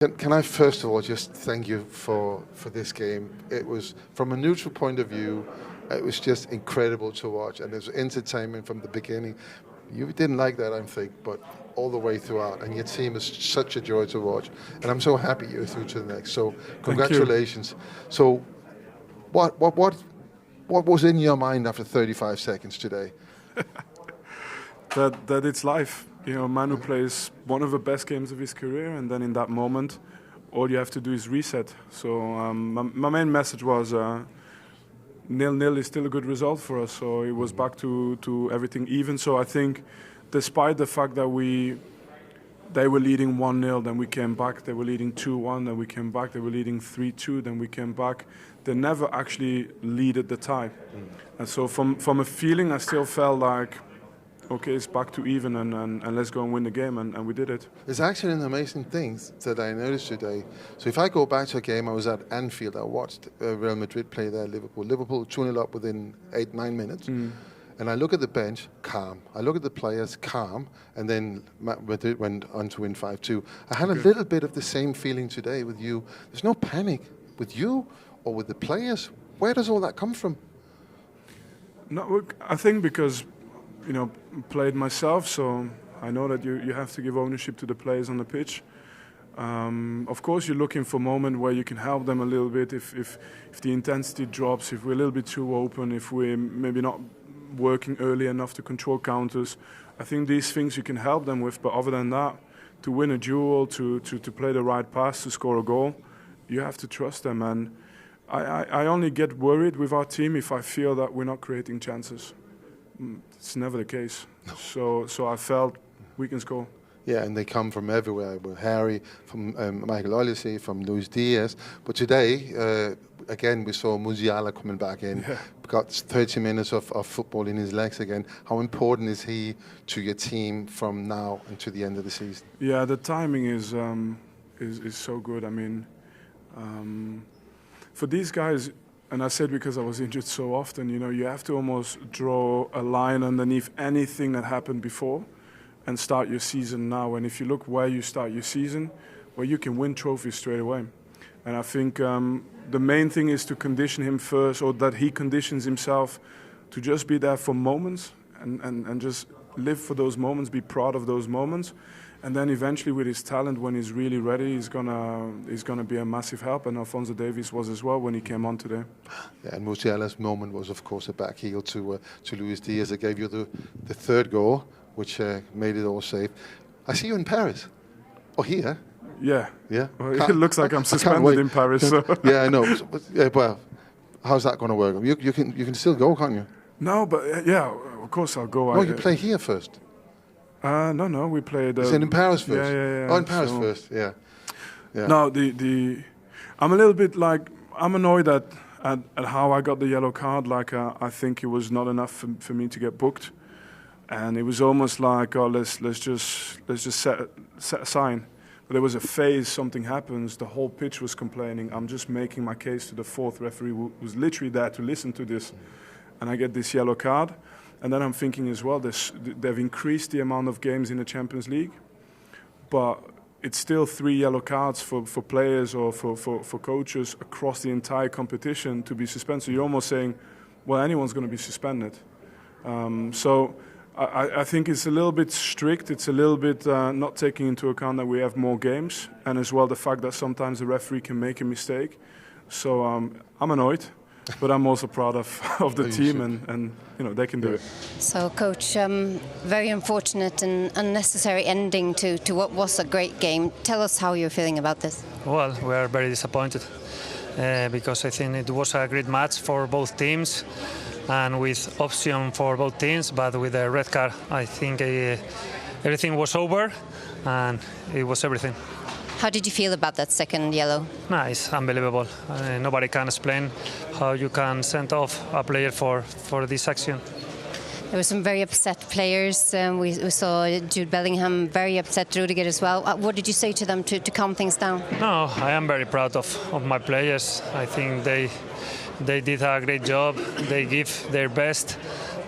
Can I first of all just thank you for this game? It was, from a neutral point of view, it was just incredible to watch, and it was entertainment from the beginning. You didn't like that, I think, but all the way throughout, and your team is such a joy to watch, and I'm so happy you're through to the next. So congratulations. So what was in your mind after 35 seconds today? that it's life. You know, Manu plays one of the best games of his career, and then in that moment, all you have to do is reset. So my main message was 0-0 is still a good result for us. So it was back to everything even. So I think, despite the fact that they were leading 1-0, then we came back. They were leading 2-1, then we came back. They were leading 3-2, then we came back. They never actually leaded the tie. And so from a feeling, I still felt like, okay, it's back to even, and let's go and win the game, and we did it. There's actually an amazing thing that I noticed today. So if I go back to a game, I was at Anfield, I watched Real Madrid play there, Liverpool. Liverpool 2-0 up within 8-9 minutes. And I look at the bench, calm. I look at the players, calm. And then Madrid went on to win 5-2. I had a little bit of the same feeling today with you. There's no panic with you or with the players. Where does all that come from? No, I think because, you know, played myself, so I know that you have to give ownership to the players on the pitch. Of course, you're looking for a moment where you can help them a little bit if the intensity drops, if we're a little bit too open, if we're maybe not working early enough to control counters. I think these things you can help them with, but other than that, to win a duel, to play the right pass, to score a goal, you have to trust them. And I only get worried with our team if I feel that we're not creating chances. It's never the case. No. So I felt we can score. Yeah, and they come from everywhere. With Harry, from Michael Olise, from Luis Diaz. But today, again, we saw Musiala coming back in. Yeah. Got 30 minutes of football in his legs again. How important is he to your team from now until the end of the season? Yeah, the timing is so good. I mean, for these guys. And I said because I was injured so often, you know, you have to almost draw a line underneath anything that happened before and start your season now. And if you look where you start your season, well, you can win trophies straight away. And I think the main thing is to condition him first, or that he conditions himself to just be there for moments and just live for those moments, be proud of those moments. And then eventually, with his talent, when he's really ready, he's gonna be a massive help. And Alphonso Davies was as well when he came on today. Yeah, and Musiala's moment was, of course, a back heel to Luis Diaz. It gave you the third goal, which made it all safe. I see you in Paris, or here. Yeah. Yeah. Well, it looks like I'm suspended in Paris. So. Yeah, I know. Well, how's that going to work? You can still go, can't you? No, but yeah, of course I'll go. No, you play here first. No, we played. Is it in Paris first? Yeah. Oh, in Paris first, yeah. No, I'm a little bit like, I'm annoyed at how I got the yellow card. Like, I think it was not enough for me to get booked, and it was almost like, oh, let's just set a sign. But there was a phase, something happens, the whole pitch was complaining. I'm just making my case to the fourth referee, who was literally there to listen to this, and I get this yellow card. And then I'm thinking as well, they've increased the amount of games in the Champions League, but it's still 3 yellow cards for players or for coaches across the entire competition to be suspended. So you're almost saying, well, anyone's going to be suspended. So I think it's a little bit strict. It's a little bit not taking into account that we have more games, and as well the fact that sometimes the referee can make a mistake. So I'm annoyed. But I'm also proud of the team, and you know, they can do it. So, Coach, very unfortunate and unnecessary ending to what was a great game. Tell us how you're feeling about this. Well, we are very disappointed because I think it was a great match for both teams and with option for both teams. But with the red card, I think everything was over and it was everything. How did you feel about that second yellow? No, it's unbelievable. Nobody can explain how you can send off a player for this action. There were some very upset players. We saw Jude Bellingham very upset, Rudiger as well. What did you say to them to calm things down? No, I am very proud of my players. I think they did a great job. They give their best.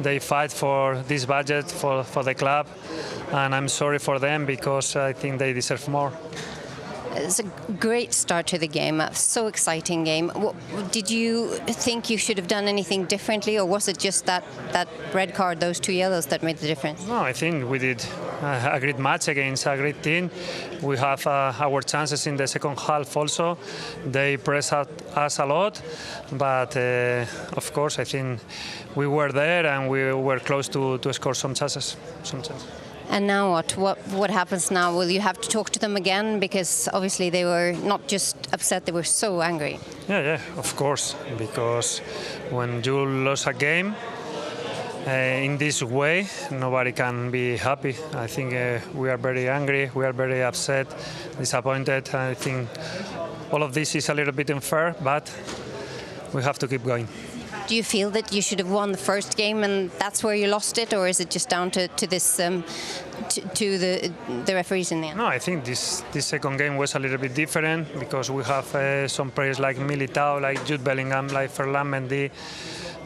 They fight for this budget, for the club. And I'm sorry for them because I think they deserve more. it's a great start to the game, a so exciting game. Did you think you should have done anything differently, or was it just that red card, those 2 yellows, that made the difference? No, I think we did a great match against a great team. We have our chances in the second half also. They pressed us a lot, but of course I think we were there and we were close to score some chances. And now what? What happens now? Will you have to talk to them again? Because obviously they were not just upset, they were so angry. Yeah, of course. Because when you lose a game in this way, nobody can be happy. I think we are very angry, we are very upset, disappointed. I think all of this is a little bit unfair, but we have to keep going. Do you feel that you should have won the first game and that's where you lost it, or is it just down to this to the referees in the end? No, I think this second game was a little bit different because we have some players like Militao, like Jude Bellingham, like Ferland Mendy,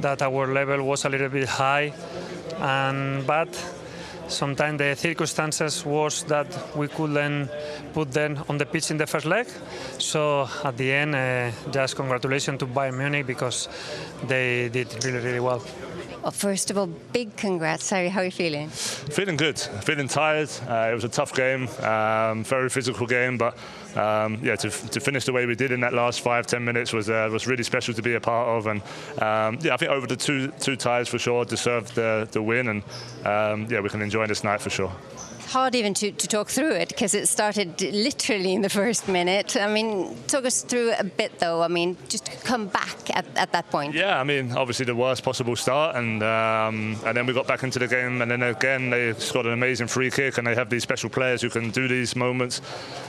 that our level was a little bit high, but sometimes the circumstances was that we couldn't put them on the pitch in the first leg. So at the end, just congratulations to Bayern Munich because they did really, really well. Well, first of all, big congrats. Harry, how are you feeling? Feeling good, feeling tired. It was a tough game, very physical game, but to finish the way we did in that last 5-10 minutes was really special to be a part of. And I think over the two ties for sure deserved the win, and we can enjoy this night for sure. Hard even to talk through it because it started literally in the first minute. I mean, talk us through a bit though. I mean, just to come back at that point. Yeah, I mean, obviously the worst possible start, and then we got back into the game, and then again they scored an amazing free kick, and they have these special players who can do these moments.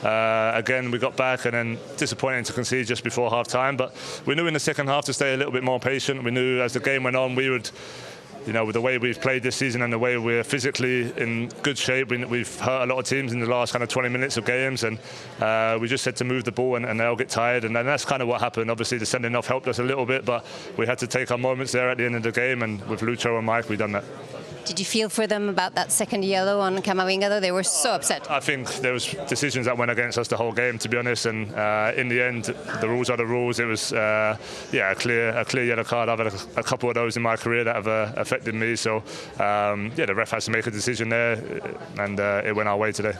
Again, we got back, and then disappointing to concede just before half time. But we knew in the second half to stay a little bit more patient. We knew as the game went on we would. With the way we've played this season and the way we're physically in good shape, we've hurt a lot of teams in the last kind of 20 minutes of games, and we just had to move the ball and they'll get tired, and then that's kind of what happened. Obviously the sending off helped us a little bit, but we had to take our moments there at the end of the game, and with Lucho and Mike we've done that. Did you feel for them about that second yellow on Camavinga though? They were so upset. I think there was decisions that went against us the whole game, to be honest, and in the end the rules are the rules. It was a clear yellow card. I've had a couple of those in my career that have affected me, so the ref has to make a decision there, and it went our way today.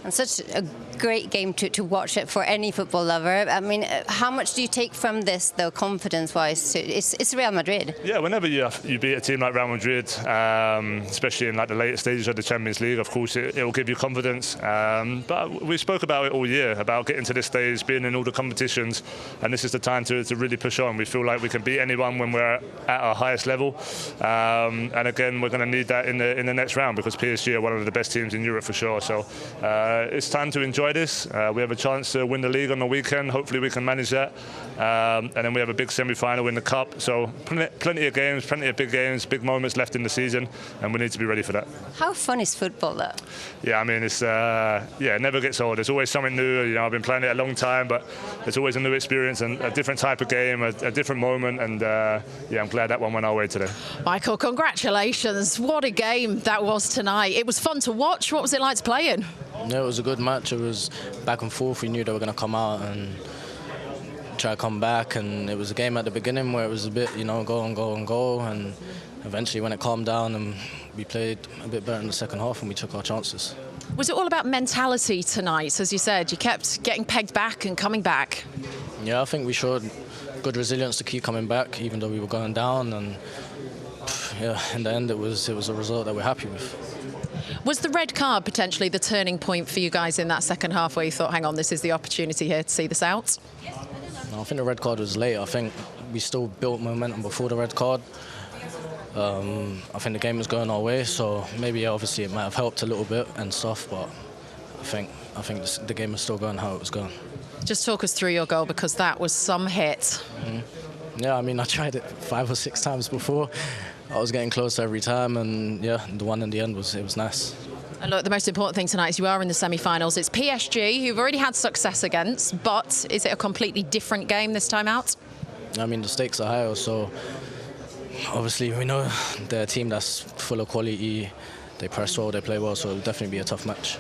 And such a great game to watch it for any football lover. I mean, how much do you take from this, though, confidence-wise? It's Real Madrid. Yeah, whenever you beat a team like Real Madrid, especially in like the later stages of the Champions League, of course, it will give you confidence. But we spoke about it all year, about getting to this stage, being in all the competitions, and this is the time to really push on. We feel like we can beat anyone when we're at our highest level. And again, we're going to need that in the next round because PSG are one of the best teams in Europe for sure. So. It's time to enjoy this. We have a chance to win the league on the weekend. Hopefully we can manage that. And then we have a big semi-final in the cup. So plenty of games, plenty of big games, big moments left in the season, and we need to be ready for that. How fun is football though? Yeah, I mean, it's it never gets old. There's always something new. I've been playing it a long time, but it's always a new experience and a different type of game, a different moment, and I'm glad that one went our way today. Michael, congratulations. What a game that was tonight. It was fun to watch. What was it like to play in? Yeah, it was a good match. It was back and forth. We knew they were going to come out and try to come back, and it was a game at the beginning where it was a bit, go and go, and eventually when it calmed down and we played a bit better in the second half and we took our chances. Was it all about mentality tonight? As you said, you kept getting pegged back and coming back. Yeah, I think we showed good resilience to keep coming back even though we were going down, and in the end it was a result that we're happy with. Was the red card potentially the turning point for you guys in that second half where you thought, hang on, this is the opportunity here to see this out? No, I think the red card was late. I think we still built momentum before the red card. I think the game was going our way, so maybe obviously it might have helped a little bit and stuff, but I think the game was still going how it was going. Just talk us through your goal, because that was some hit. Mm-hmm. Yeah, I mean, I tried it 5 or 6 times before. I was getting close every time, and the one in the end was nice. And look, the most important thing tonight is you are in the semi-finals. It's PSG, who you've already had success against, but is it a completely different game this time out? I mean, the stakes are higher, so obviously we know they're a team that's full of quality. They press well, they play well, so it'll definitely be a tough match.